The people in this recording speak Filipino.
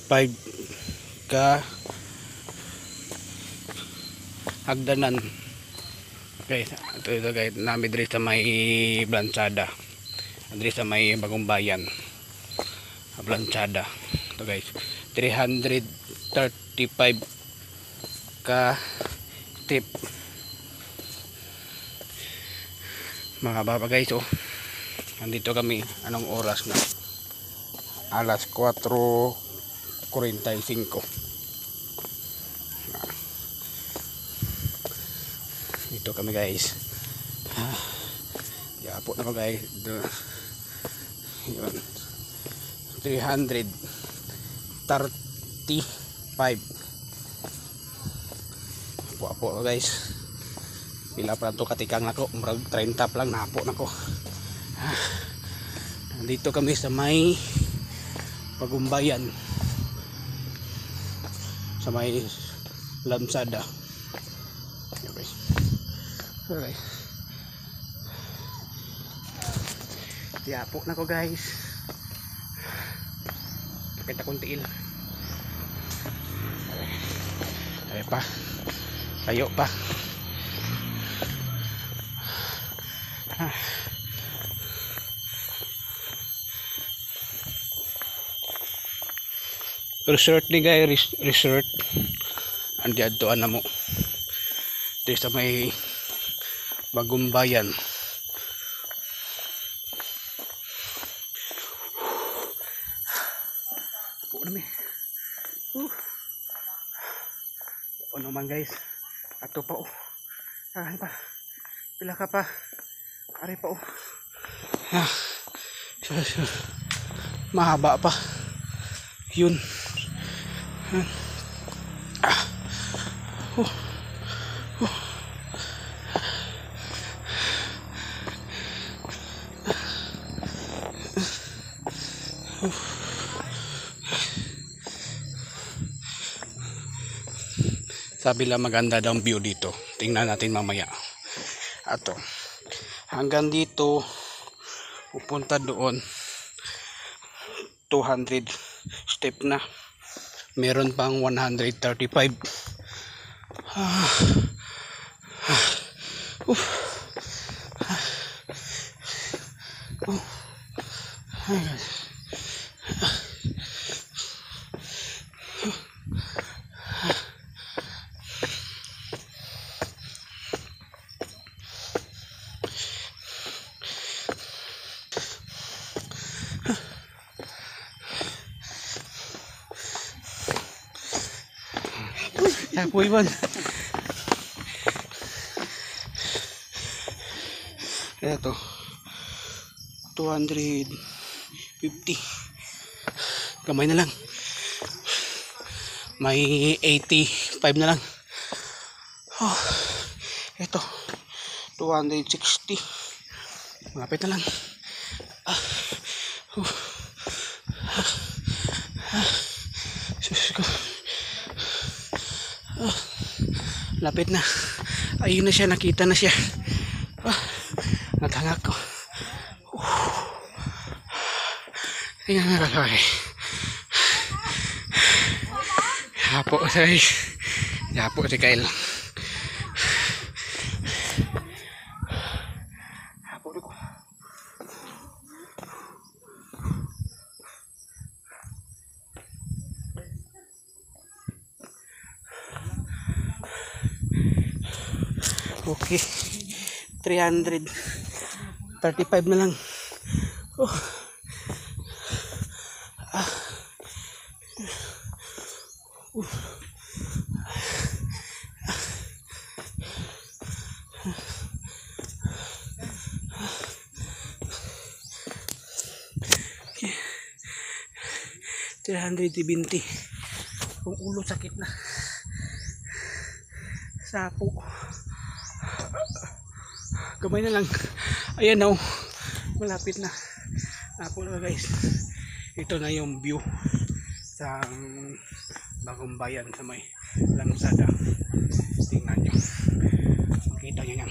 5 ka hagdanan. Okay, ito guys, nami diri sa may Blansada, diri sa may Bagong Bayan, Blansada. Ito guys, 335 ka step. Mga baba guys, oh, nandito kami. Anong oras na? Alas 4:45. Dito kami guys. Yapo na ko guys. Yun. 335. Apo guys. Pila pa lang to katikang nako. 30 pa lang napo nako. Nandito kami sa may Bagong Bayan, sa may Lamsada. Okay. Okay. Yapo na ko guys. Kita kong tiil. Ay pa. Tayo pa. Resort ni guys, resort. Andi adto ana mo. Dito sa may Bagong Bayan. Po na mi. Ano man guys. Ato pa oh. Ay pa. Pila ka pa. Ari pa oh. Mahaba pa. Yun. Sabi lang maganda daw ang view dito. Tingnan natin mamaya. Ato. Hanggang dito pupunta doon 200 step na. Meron pang 135. Apoy man. Ito 250. Gamay na lang. May 85 na lang. Oh, ito 260. Malapit na lang. Sus ko. Lapit na. Ayun na siya, nakita na siya. Naghangak ko. Tingnan na kalaway. Yapo guys. Yapo si Kyle. Yapo ko. Okay, 335 na lang. Oh. Okay. 320. Ang ulo sakit na. Sapo. Gamay na lang. Ayan o. Malapit na. Apo na guys. Ito na yung view sa Bagong Bayan sa may Lamsada. Tingnan nyo. Makita nyo yan.